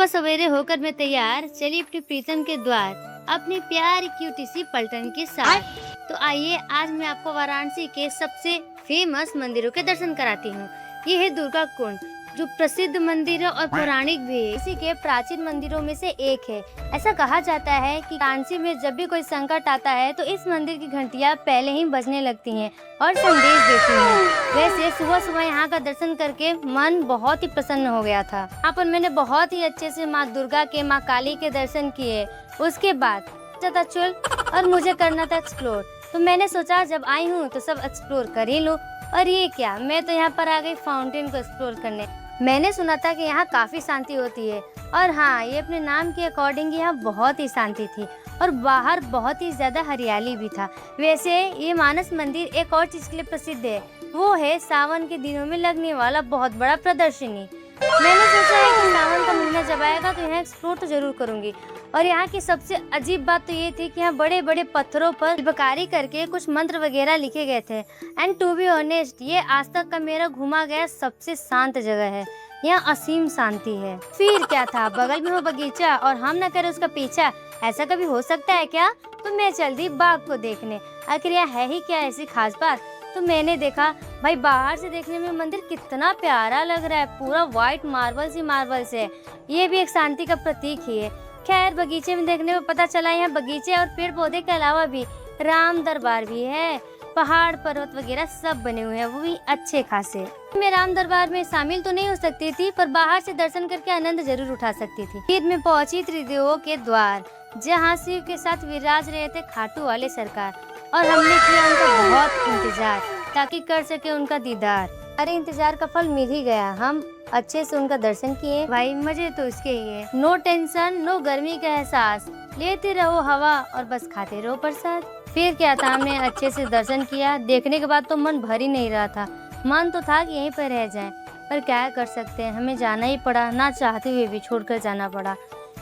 सुबह सवेरे होकर मैं तैयार चली अपनी प्रीतम के द्वार अपनी प्यारी क्यूटी सी पलटन के साथ। तो आइए आज मैं आपको वाराणसी के सबसे फेमस मंदिरों के दर्शन कराती हूँ। ये है दुर्गा कुंड, जो प्रसिद्ध मंदिर है और पौराणिक भी है। इसी के प्राचीन मंदिरों में से एक है। ऐसा कहा जाता है कि वाराणसी में जब भी कोई संकट आता है तो इस मंदिर की घंटियां पहले ही बजने लगती हैं और संदेश देती हैं। वैसे सुबह सुबह यहाँ का दर्शन करके मन बहुत ही प्रसन्न हो गया था। यहाँ पर मैंने बहुत ही अच्छे से माँ दुर्गा के, माँ काली के दर्शन किए। उसके बाद था चल और मुझे करना था एक्सप्लोर। तो मैंने सोचा जब आई हूँ तो सब एक्सप्लोर कर ही लूँ। और ये क्या, मैं तो यहाँ पर आ गई फाउंटेन को एक्सप्लोर करने। मैंने सुना था कि यहाँ काफी शांति होती है और हाँ, ये अपने नाम के अकॉर्डिंग यहाँ बहुत ही शांति थी और बाहर बहुत ही ज्यादा हरियाली भी था। वैसे ये मानस मंदिर एक और चीज के लिए प्रसिद्ध है, वो है सावन के दिनों में लगने वाला बहुत बड़ा प्रदर्शनी। मैंने सोचा है कि सावन का महीना जब आएगा तो यहाँ एक्सप्लोर तो जरूर करूंगी। और यहाँ की सबसे अजीब बात तो ये थी कि यहाँ बड़े बड़े पत्थरों पर शिल्पकारी करके कुछ मंत्र वगैरह लिखे गए थे। एंड टू बी ऑनेस्ट, ये आज तक का मेरा घूमा गया सबसे शांत जगह है। यहाँ असीम शांति है। फिर क्या था, बगल में हो बगीचा और हम न करें उसका पीछा। ऐसा कभी हो सकता है क्या? तो मैं चल दी बाग को देखने। आखिर यहाँ है ही क्या ऐसी खास बात। तो मैंने देखा भाई, बाहर से देखने में मंदिर कितना प्यारा लग रहा है। पूरा व्हाइट मार्बल्स ही मार्बल्स है। ये भी एक शांति का प्रतीक ही है। खैर, बगीचे में देखने में पता चला यहाँ बगीचे और पेड़ पौधे के अलावा भी राम दरबार भी है। पहाड़ पर्वत वगैरह सब बने हुए हैं, वो भी अच्छे खासे। मैं राम दरबार में शामिल तो नहीं हो सकती थी, पर बाहर से दर्शन करके आनंद जरूर उठा सकती थी। फिर मैं पहुंची त्रिदेवों के द्वार, जहाँ शिव के साथ विराज रहे थे खाटू वाले सरकार। और हमने किया उनका बहुत इंतजार ताकि कर सके उनका दीदार। अरे इंतजार का फल मिल ही गया। हम अच्छे से उनका दर्शन किए। भाई मजे तो इसके ही है। नो टेंशन, नो गर्मी का एहसास, लेते रहो हवा और बस खाते रहो प्रसाद। फिर क्या था, हमने अच्छे से दर्शन किया। देखने के बाद तो मन भर ही नहीं रहा था। मन तो था कि यहीं पर रह जाएं, पर क्या कर सकते हैं, हमें जाना ही पड़ा। ना चाहते हुए भी छोड़कर जाना पड़ा।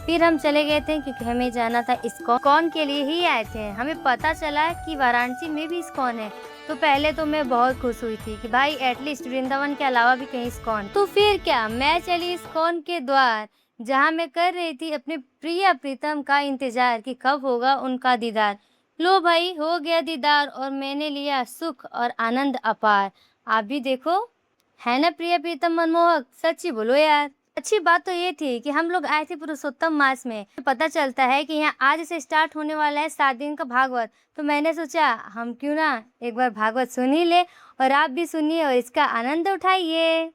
फिर हम चले गए थे क्योंकि हमें जाना था इस्कॉन के लिए ही आए थे। हमें पता चला कि वाराणसी में भी इस्कॉन है। तो पहले तो मैं बहुत खुश हुई थी कि भाई एटलीस्ट वृंदावन के अलावा भी कहीं इस्कॉन। तो फिर क्या, मैं चली इस्कॉन के द्वार, जहाँ मैं कर रही थी अपने प्रिय प्रीतम का इंतजार कि कब होगा उनका दीदार। लो भाई, हो गया दीदार और मैंने लिया सुख और आनंद अपार। आप भी देखो, है ना प्रिय प्रीतम मनमोहक? सच्ची बोलो यार। अच्छी बात तो ये थी कि हम लोग आए थे पुरुषोत्तम मास में। पता चलता है कि यहाँ आज से स्टार्ट होने वाला है 7 दिन का भागवत। तो मैंने सोचा हम क्यों ना एक बार भागवत सुन ही ले, और आप भी सुनिए और इसका आनंद उठाइए।